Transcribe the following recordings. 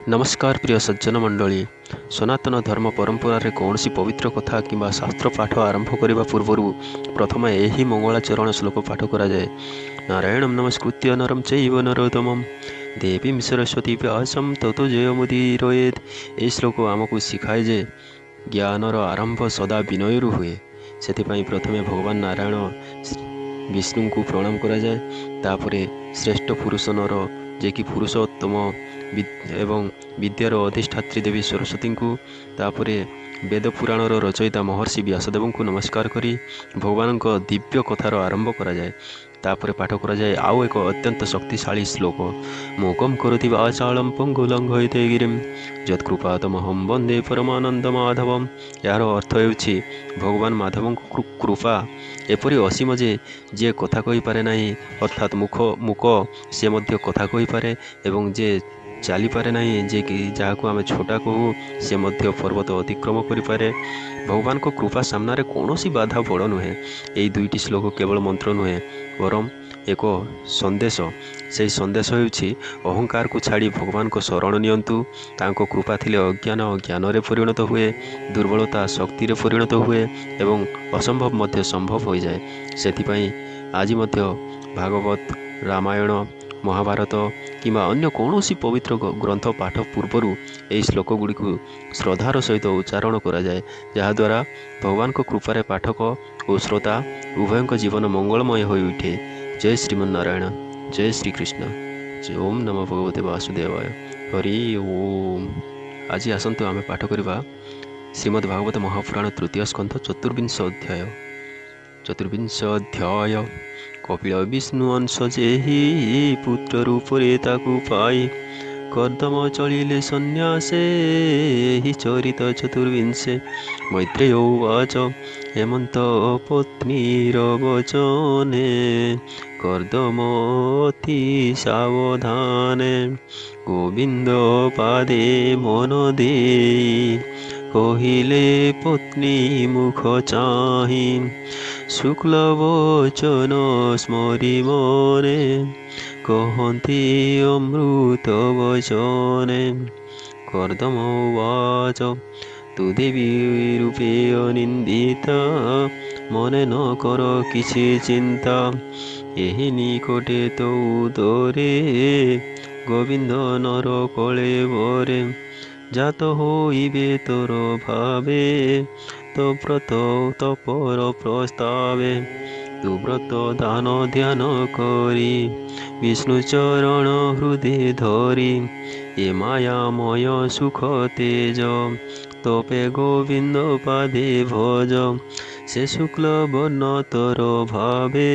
नमस्कार प्रिय सज्जन मंडली। सनातन धर्म परंपरार कौन पवित्र कथा कि शास्त्र पाठ आरंभ करने पूर्व प्रथम यही मंगलाचरण श्लोक पाठ कराए। नारायणं नमस्कृत्य नरं चैव नरोत्तमं देवीं सरस्वती व्यासं ततो जयमुदीरयेत्। यह श्लोक आमको शिखाए जे ज्ञानर आरंभ सदा विनयरू हुए। से प्रथमे भगवान नारायण विष्णु को प्रणाम कराए, तापरे श्रेष्ठ पुरुष नर जे कि पुरुषोत्तम एवं विद्यार अधिष्ठात्री देवी सरस्वती को, तापरे वेद पुराणर रचयिता महर्षि व्यासदेव को नमस्कार करी भगवान दिव्य कथार आरंभ कराए। तापर पाठ कराए आउ एक अत्यंत शक्तिशाली श्लोक। मोकम करोति वाचालं पंगुलंघयते गिरिं यत्कृपातमहं वंदे परमानंद माधवम। यार अर्थ ହେଉଛି भगवान माधव कृपा एपरी असीम जे जे कथा कहि पारे नाही, अर्थात मुख से मध्य कथा कहि पारे, एवं जे चली पारे नहीं, जे कि जहाँ आम छोटा कहू से मध्य पर्वत अतिक्रम करें। भगवान को कृपा सामने कौन बाधा बड़ नुहे। यही दुईटी श्लोक केवल मंत्र नुहे वरम एक संदेश। से संदेश होउछि अहंकार को छाड़ी भगवान को शरण नियंतु। तांको कृपा थिले अज्ञान ज्ञान रे परिणत हुए, दुर्बलता शक्ति रे परिणत हुए एवं असंभव मध्य संभव हो जाए। सेथिपाई आज मध्य भागवत, रामायण, महाभारत किंवा अन्य कौन पवित्र ग्रंथ पाठ पूर्वर यही श्लोक गुड़ी श्रद्धार सहित उच्चारण कराए, जहाद्वारा भगवान को कृपारे पाठक और श्रोता उभयों जीवन मंगलमय हो उठे। जय श्रीमन्नारायण, जय श्री कृष्ण, जय ओम नमो भगवते वासुदेवाय, हरि ओम। आज आसतु आमे पाठ करवा श्रीमद् भागवत महापुराण तृतीय स्कंध चतुर्विंश अध्याय। कपिल विष्णु अंश जेहि पुत्र रूपरे ताकू पाई, कर्दम चलिले सन्यासे हि चरित चतुर्विंशे। मैत्रेय उवाच हेमंत पत्नीर वचने कर्दमति सावधाने। गोविंद पादे मन देई कहिले पत्नी मुख चाहि। शुक्लवचन स्मरि मने कहन्ति अमृत वचने। कर्दम उवाच तु देवी रूपे अनिंदिता, मने न कर किछि चिंता। एहि निकटे तो उदरे गोविंद नर कलेवरे। जात होइबे तोर भावे तो व्रत तपर प्रस्तावे। तु व्रत दान ध्यान करी विष्णु चरण हृदय धरी। ये मायामय सुख तेज तपे गोविंद पादे भज। से शुक्ल वर्ण तोर भावे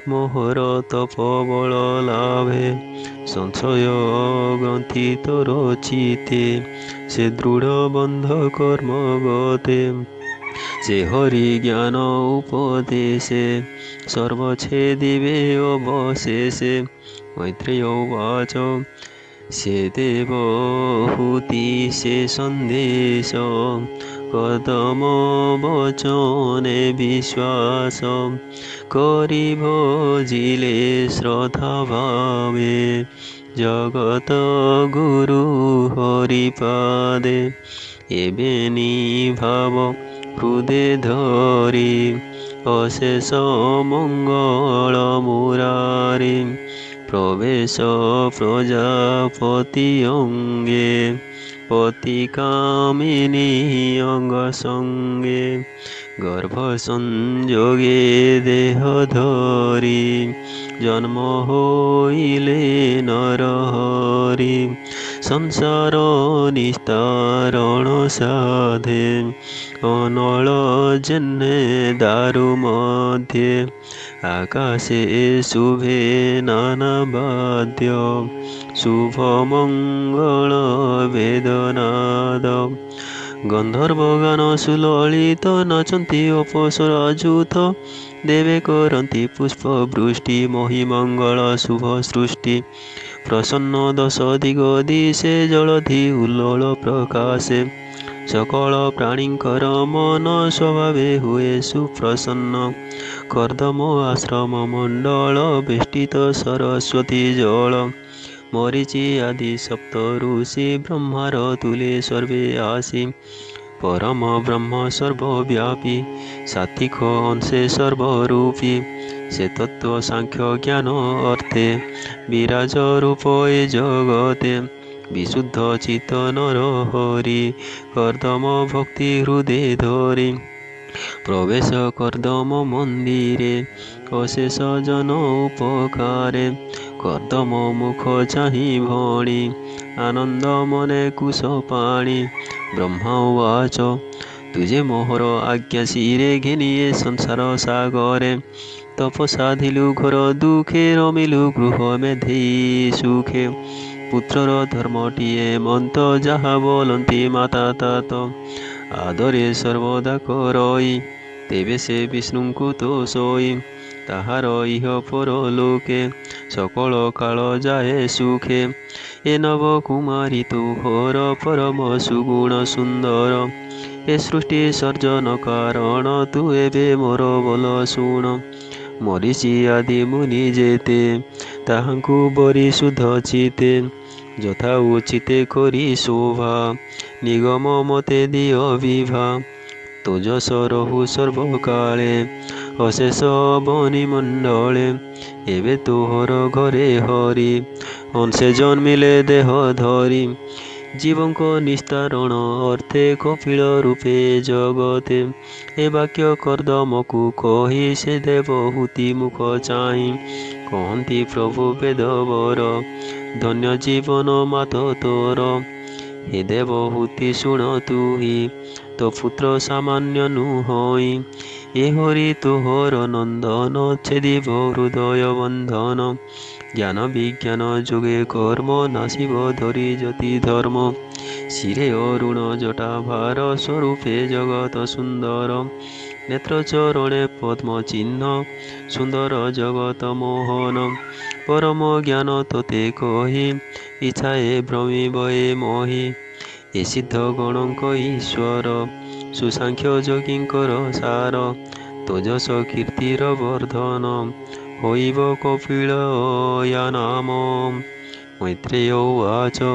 मोहर तप बल लाभे। संशय ग्रंथि तोर चिते से दृढ़ बंध कर्म गते। से हरि ज्ञान उपदेशे सर्वछेदिवे अवशेषे। मैत्रेय उवाच से देवहूति से संदेश कर्दम वचने विश्वास। करि भजिले श्रद्धा भावे जगत गुरु हरिपादे। एबेनी भाव हृदय धरी अशेष मंगल मुरारी। प्रवेश प्रजापति अंगे पति कामिनी अंग संगे। गर्भ संयोगे देह धरी जन्म होइले नरहरि। संसार निस्तारण साधे अनल जन्ने दारु मध्ये। आकाशे शुभे नाना वाद्य शुभ मंगल वेदनाद। गंधर्वगान सुललित नाचंती अप्सराजूथ। देवे करंती पुष्प वृष्टि महिमंगल शुभ सृष्टि। प्रसन्न दश दिग दिशे जलधि उल्लोल प्रकाशे। सकल प्राणींकर मन स्वभावे हुए सुप्रसन्न। कर्दम आश्रम मंडल बेष्टित सरस्वती जल। মরিচি আদি সপ্ত ঋষি ব্রহ্মার তুলে সর্বে আসি পরম ব্রহ্ম সর্বব্যাপী সাত্বিক অংশে সর্বরূপী সে তত্ত্ব সাংখ্য জ্ঞান অর্থে বিরাজ রূপ এ জগতে বিশুদ্ধ চিত্ত নর হরি কর্দম ভক্তি হৃদে ধরি প্রবেশ কর্দম মন্দিরে অশেষ জন উপকারে কর্দম মুখ চাহি ভণি আনন্দ মনে কুশ পাণি ব্রহ্মা উবাচ তুজে মোহর আজ্ঞা শিরে ঘেনিয়ে সংসার সাগরে তপসাধিলু ঘর দুঃখে রমিলু গৃহ মেধি সুখে পুত্রର ଧର୍ମଟିଏ ମନ୍ତ ଯାହା ବୋଲନ୍ତି ମାତା ତାତ ଆଦରେ ସର୍ବଦା କରଇ ତେବେ ସେ ବିଷ୍ଣୁଙ୍କୁ ତ ଶୋଇ ତାହାର ଇହ ପର ଲୋକେ ସକଳ କାଳ ଯାଏ ସୁଖେ ଏ ନବ କୁମାରୀ ତୁହର ପରମ ସୁଗୁଣ ସୁନ୍ଦର ଏ ସୃଷ୍ଟି ସର୍ଜନ କାରଣ ତୁ ଏବେ ମୋର ବୋଲ ଶୁଣ ମରିଚି ଆଦି ମୁନି ଯେତେ ତାହାଙ୍କୁ ବରି ଶୁଦ୍ଧ ଚିତେ ଯଥା ଉଚିତେ କରି ଶୋଭା ନିଗମ ମତେ ଦିଅ ବିଭା ତୋଜସ ରହୁ ସର୍ବକାଳେ ଅଶେଷ ବନି ମଣ୍ଡଳେ ଏବେ ତୋହର ଘରେ ହରି ଅଂଶେ ଜନ୍ମିଲେ ଦେହ ଧରି ଜୀବଙ୍କ ନିସ୍ତାରଣ ଅର୍ଥେ କପିଳ ରୂପେ ଜଗତେ ଏ ବାକ୍ୟ କର୍ଦମକୁ କହି ସେ ଦେବହୂତି ମୁଖ ଚାହିଁ କହନ୍ତି ପ୍ରଭୁ ବେଦବର ଧନ୍ୟ ଜୀବନ ମାତ ତୋର ହେ ଦେବହୂତି ଶୁଣ ତୁହି ତୋ ପୁତ୍ର ସାମାନ୍ୟ ନୁହଇଁ ଏ ହରି ତୋହର ନନ୍ଦନ ଛେଦିବ ହୃଦୟ ବନ୍ଧନ ଜ୍ଞାନ ବିଜ୍ଞାନ ଯୋଗେ କର୍ମ ନାସିବ ଧରି ଜ୍ୟୋତି ଧର୍ମ ଶିରେ ଅରୁଣ ଜଟା ଭାର ସ୍ୱରୂପେ ଜଗତ ସୁନ୍ଦର ନେତ୍ର ଚରଣେ ପଦ୍ମ ଚିହ୍ନ ସୁନ୍ଦର ଜଗତ ମୋହନ ପରମ ଜ୍ଞାନ ତୋତେ କହି ଇଚ୍ଛାଏ ଭ୍ରମିବ ଏ ମୋହି ଏ ସିଦ୍ଧ ଗଣଙ୍କ ଈଶ୍ୱର ସୁସାଂଖ୍ୟ ଯୋଗୀଙ୍କର ସାର ତୋଜସ କୀର୍ତ୍ତିର ବର୍ଦ୍ଧନ ହୋଇବ କପିଳ ୟା ନାମ ମୈତ୍ରେୟ ଉବାଚ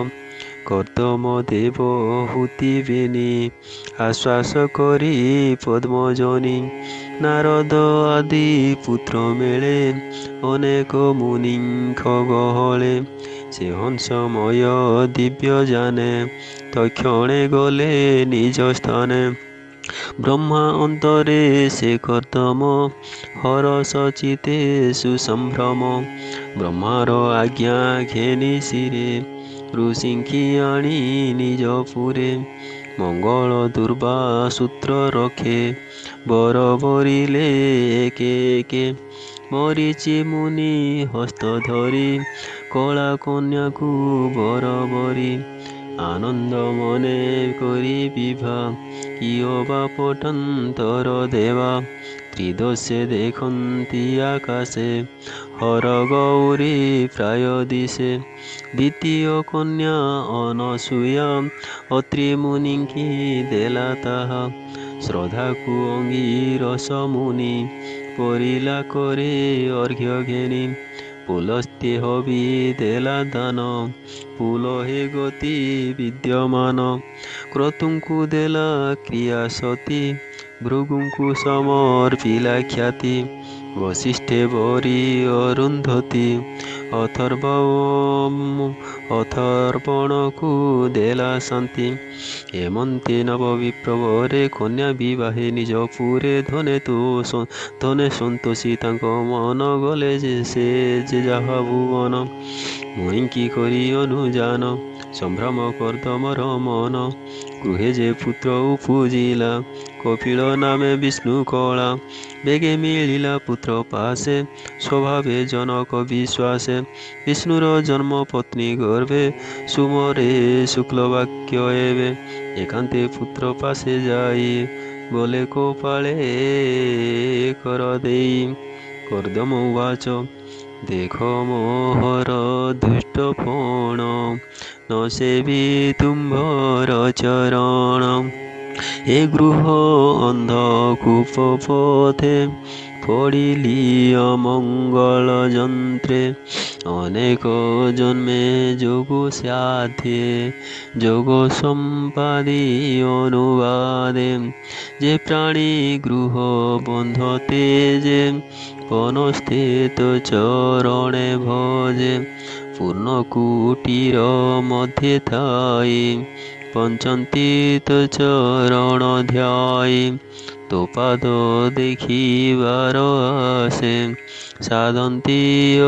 କର୍ଦମ ଦେବ ହୁତିବେନି ଆଶ୍ୱାସ କରି ପଦ୍ମଜନି ନାରଦ ଆଦି ପୁତ୍ର ମେଳେ ଅନେକ ମୁନିଙ୍କ ଗହଳେ ସେ ହଂସମୟ ଦିବ୍ୟ ଜାନେ ତକ୍ଷଣେ ଗଲେ ନିଜ ସ୍ଥାନେ ବ୍ରହ୍ମା ଅନ୍ତରେ ସେ କର୍ଦମ ହରସ ଚିତେ ସୁସମ୍ଭ୍ରମ ବ୍ରହ୍ମାର ଆଜ୍ଞା ଘେନି ଶିରେ ଋଷିଙ୍କି ଆଣି ନିଜ ପୁରେ ମଙ୍ଗଳ ଦୁର୍ବା ସୂତ୍ର ରଖେ ବର ବରିଲେ ଏକେ ଏକେ ମରିଚି ମୁନି ହସ୍ତ ଧରି କଳା କନ୍ୟାକୁ ବର ବରି ଆନନ୍ଦ ମନେ କରି ବିଭା କିଓ ବା ପଟାନ୍ତର ଦେବା ତ୍ରିଦୋଷେ ଦେଖନ୍ତି ଆକାଶେ ହର ଗୌରୀ ପ୍ରାୟ ଦିଶେ ଦ୍ୱିତୀୟ କନ୍ୟା ଅନସୂୟା ଅତ୍ରି ମୁନିଙ୍କି ଦେଲା ତାହା ଶ୍ରଦ୍ଧାକୁ ଅଙ୍ଗିରସ ମୁନି ପରିଲା করে অর্ঘ্য ঘেনি পুলସ୍ତେ হবি ଦେଲା ଦାନ ପୁଲ ହେ ଗତି ବିଦ୍ୟମାନ କ୍ରତୁଙ୍କୁ ଦେଲା କ୍ରିୟା ସତୀ ଭୃଗୁଙ୍କୁ ସମର୍ପିଲା ଖ୍ୟାତି ବଶିଷ୍ଠେ ବରି ଅରୁନ୍ଧତୀ ଅଥର୍ବଣକୁ ଦେଲା ଶାନ୍ତି ଏମନ୍ତେ ନବବିପ୍ରବରେ କନ୍ୟା ବିବାହେ ନିଜ ପୁରେ ଧନେ ସନ୍ତୋଷୀ ତାଙ୍କ ମନ ଗଲେ ଯେ ସେ ଯେ ଯାହା ଭୁବନ ମୁନିଙ୍କି କରି ଅନୁଯାନ ସମ୍ଭ୍ରମ କର୍ଦମର ମନ ଗୃହେ ଯେ ପୁତ୍ର ଉପୁଜିଲା କପିଳ ନାମେ ବିଷ୍ଣୁ କଳା ବେଗେ ମିଳିଲା ପୁତ୍ର ପାଶେ ସ୍ୱଭାବେ ଜନକ ବିଶ୍ୱାସେ ବିଷ୍ଣୁର ଜନ୍ମ ପତ୍ନୀ ଗର୍ଭେ ସୁମରେ ଶୁକ୍ଳ ବାକ୍ୟ ଏବେ ଏକାନ୍ତେ ପୁତ୍ର ପାଶେ ଯାଇ ବୋଲେ କୋପାଳେ କର ଦେଇ କର୍ଦମ ଉବାଚ ଦେଖ ମୋହର ଦୁଷ୍ଟ ପଣ ନ ସେବି ତୁମ୍ଭର ଚରଣ ଏ ଗୃହ ଅନ୍ଧକୂପ ପଥେ পড়িলি অমঙ্গল যন্ত্রে অনেক জন্মে যোগ সাধে যোগ সম্পাদি অনুবাদে যে প্রাণী গৃহ বন্ধতে যে বনস্থিত চরণে ভজে পূর্ণ কুটির মধ্যে থাই পঞ্চন্তি তো চরণ ধ্যায় তো পাদ দেখিবার আসে সাধন্তি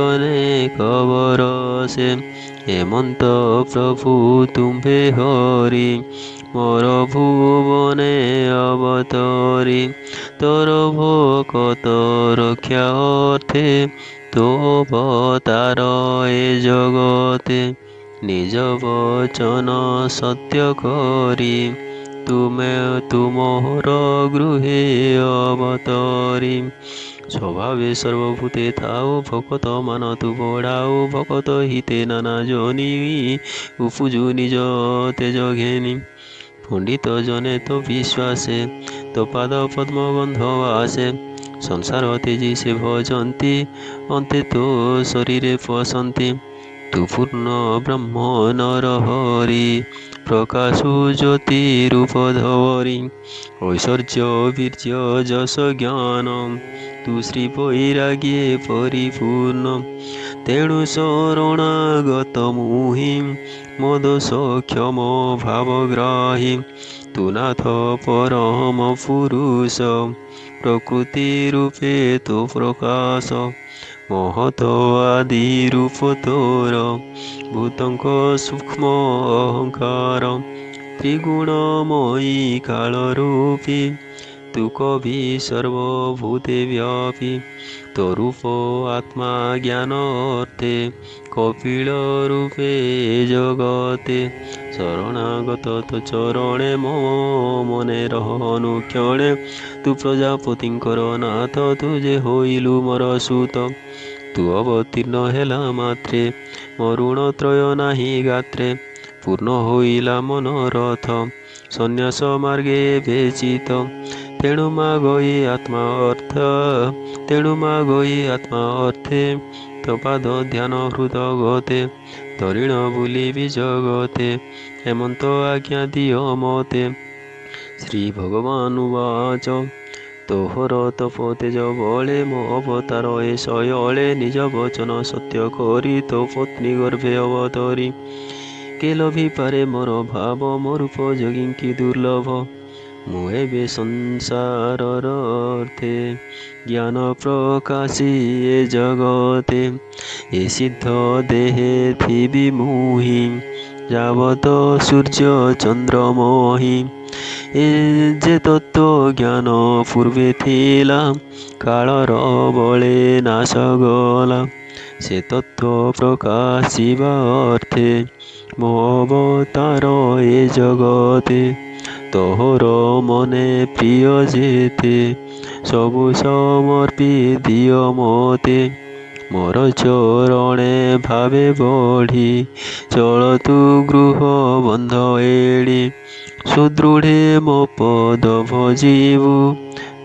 অনেক বরসে হেমন্ত প্রভু তুম্ভে হরি মোর ভুবনে অবতরি তোর ভকত রক্ষা অর্থে তো অবতার এ জগতে নিজ বচন সত্য করি তুমোর গৃহে অবতরি স্বভাবে সর্বভূতে থাও ভকত মানতু বড়াও ভকত হিতে নানা জনি উপজু নিজ তেজ ঘেনি পণ্ডিত জনে তো বিশ্বাসে তো পাদ পদ্ম গন্ধ আসে সংসার তেজি সে ভজন্তি অন্তে তো শরীরে পশন্তি তু পূর্ণ ব্রহ্ম নর হরি প্রকাশু জ্যোতি রূপ ধরি ঐশ্বর্য বীর্য যশ জ্ঞান তু শ্রী বৈরাগ্যে পরিপূর্ণ তেণু শরণাগত মুহি মদ সক্ষম ভাবগ্রাহী তু নাথ পরম পুরুষ প্রকৃতি রূপে তো প্রকাশ মহত আদি রূপ তোর ভূতঙ্ক সূক্ষ্ম অহংকার ত্রিগুণময়ী কালরূপী তু কবি সর্বভূতে ব্যাপী তো রূপ আত্মা জ্ঞান অর্থে কপিল রূপে জগতে শরণাগত তো চরণে মনে রহনুক্ষণে তু প্রজাপতিঙ্কর নাথ তু যে হইলু মর সুত তু অবতীর্ণ হেলা মাত্রে মରୁଣ ତ୍ରୟ ନାହିଁ ଗାତ୍ରେ ପୂର୍ଣ୍ଣ ହୋଇଲା ମନୋରଥ ସନ୍ନ୍ୟାସ ମାର୍ଗେ ବେଚିତ ତେଣୁ ମାଗଇ ଆତ୍ମା ଅର୍ଥେ ତ ପାଦ ଧ୍ୟାନ ହୃଦ ଗତେ ତରିଣ ବୁଲିବି ଜଗତେ ହେମନ୍ତ ଆଜ୍ଞା ଦିଅ ମତେ ଶ୍ରୀ ଭଗବାନ ଉବାଚ ତୋହର ତପ ତେଜ ବଳେ ମୋ ଅବତାର ଏ ଶୟଳେ ନିଜ ବଚନ ସତ୍ୟ କରି ତୋ ପତ୍ନୀ ଗର୍ଭେ ଅବତରି କେ ଲଭିପାରେ ମୋର ଭାବ ମୋ ରୂପ ଯୋଗୀଙ୍କି ଦୁର୍ଲଭ ମୁଁ ଏବେ ସଂସାରର ଅର୍ଥେ ଜ୍ଞାନ ପ୍ରକାଶୀ ଏ ଜଗତେ ଏ ସିଦ୍ଧ ଦେହେ ଥିବି ମୁହିଁ ଯାବତ ସୂର୍ଯ୍ୟ ଚନ୍ଦ୍ରମହି ଏ ଯେ ତତ୍ତ୍ୱ ଜ୍ଞାନ ପୂର୍ବେ ଥିଲା କାଳର ବଳେ ନାଶ ଗଲା ସେ ତତ୍ତ୍ୱ ପ୍ରକାଶିବା ଅର୍ଥେ ମୋ ଅବତାର ଏ ଜଗତେ ତୋହର ମନେ ପ୍ରିୟ ଯେତେ ସବୁ ସମର୍ପି ଦିଅ ମତେ ମୋର ଚରଣେ ଭାବେ ବଢ଼ି ଚଳତୁ ଗୃହ ବନ୍ଧ ଏଡ଼ି ସୁଦୃଢ଼େ ମୋ ପଦ ଭଜିବୁ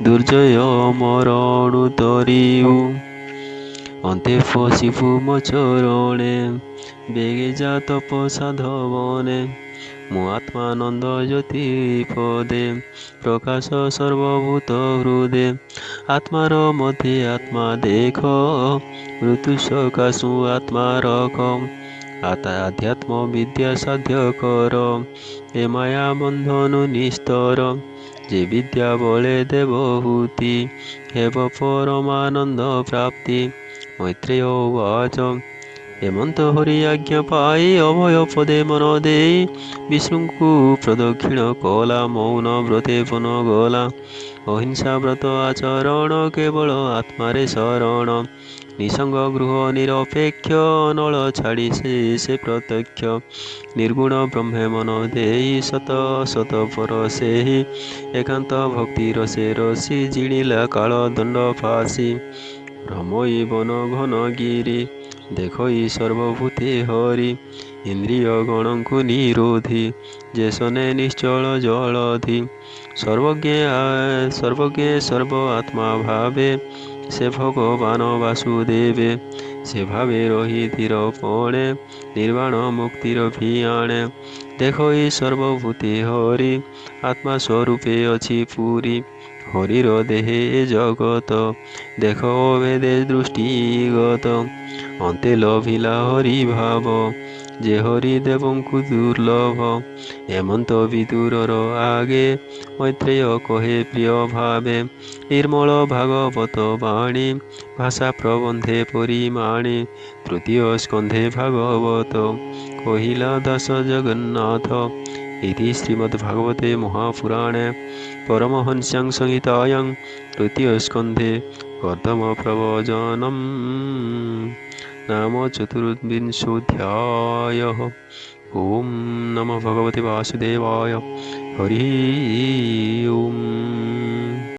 ଦୁର୍ଜୟ ମରଣୁ ତରିବୁ ଅନ୍ତେ ପଶିବୁ ମୋ ଚରଣେ ବେଗେ ଯା ତପ ସାଧବନେ ମୁଁ ଆତ୍ମାନନ୍ଦ ଜ୍ୟୋତି ପଦେ ପ୍ରକାଶ ସର୍ବଭୂତ ହୃଦେ ଆତ୍ମାର ମଧ୍ୟେ ଆତ୍ମା ଦେଖ ମୃତ୍ୟୁ ସକାଶୁ ଆତ୍ମା ରଖ ଆଧ୍ୟାତ୍ମ ବିଦ୍ୟା ସାଧ୍ୟ କର ଏ ମାୟା ବନ୍ଧନୁ ନିସ୍ତର ଯେ ବିଦ୍ୟା ବଳେ ଦେବହୂତି ହେବ ପରମାନନ୍ଦ ପ୍ରାପ୍ତି ମୈତ୍ରେୟ ଉବାଚ ହେମନ୍ତ ହରି ଆଜ୍ଞା ପାଇ ଅଭୟ ପଦେ ମନ ଦେଇ ବିଷ୍ଣୁଙ୍କୁ ପ୍ରଦକ୍ଷିଣ କଲା ମୌନ ବ୍ରତେ ବନ ଗଲା ଅହିଂସା ବ୍ରତ ଆଚରଣ କେବଳ ଆତ୍ମାରେ ଶରଣ ନିସଙ୍ଗ ଗୃହ ନିରପେକ୍ଷ ନଳ ଛାଡ଼ି ସେ ପ୍ରତ୍ୟକ୍ଷ ନିର୍ଗୁଣ ବ୍ରହ୍ମେ ମନ ଦେଇ ସତ ସତ ପର ସେହି ଏକାନ୍ତ ଭକ୍ତି ରସେ ରସି ଜିଣିଲା କାଳ ଦଣ୍ଡ ଫାସି ଭ୍ରମଇ ବନ ଘନ ଗିରି ଦେଖଇ ସର୍ବଭୂତେ ହରି ଇନ୍ଦ୍ରିୟ ଗଣଙ୍କୁ ନିରୋଧି ଯେ ଶନେ ନିଶ୍ଚଳ ଜଳଧି ସର୍ବଜ୍ଞେ ସର୍ବ ଆତ୍ମା ଭାବେ ସେ ଭଗବାନ ବାସୁଦେବେ, ସେ ଭାବେ ରହିଥିରପଣେ, ନିର୍ବାଣ ମୁକ୍ତିର ଭିଆଣେ। ଦେଖ ଏ ସର୍ବଭୂତେ ହରି, ଆତ୍ମା ସ୍ୱରୂପେ ଅଛି ପୁରୀ। ହରିର ଦେହେ ଏ ଜଗତ, ଦେଖ ଅଭେଦେ ଦୃଷ୍ଟିଗତ। ଅନ୍ତେ ଲଭିଲା ହରି ଭାବ, ଯେ ହରି ଦେବଙ୍କୁ ଦୁର୍ଲଭ। ହେମନ୍ତ ବିଦୁରର ଆଗେ, ମୈତ୍ରେୟ କହେ ପ୍ରିୟ ଭାବେ। ନିର୍ମଳ ଭାଗବତ ବାଣୀ, ଭାଷା ପ୍ରବନ୍ଧେ ପରିମାଣେ। ତୃତୀୟ ସ୍କନ୍ଧେ ଭାଗବତ, କହିଲା ଦାସ ଜଗନ୍ନାଥ। ଇତି ଶ୍ରୀମଦ୍ଭାଗବତେ ମହାପୁରାଣେ ପରମହଂସ୍ୟାଂ ସଂହିତାୟାଂ ତୃତୀୟ ସ୍କନ୍ଧେ କର୍ଦମ ପ୍ରବଚନମ୍ नाम चतुर्विंशोऽध्यायः। ॐ नमो भगवते वासुदेवाय। हरि ओम्।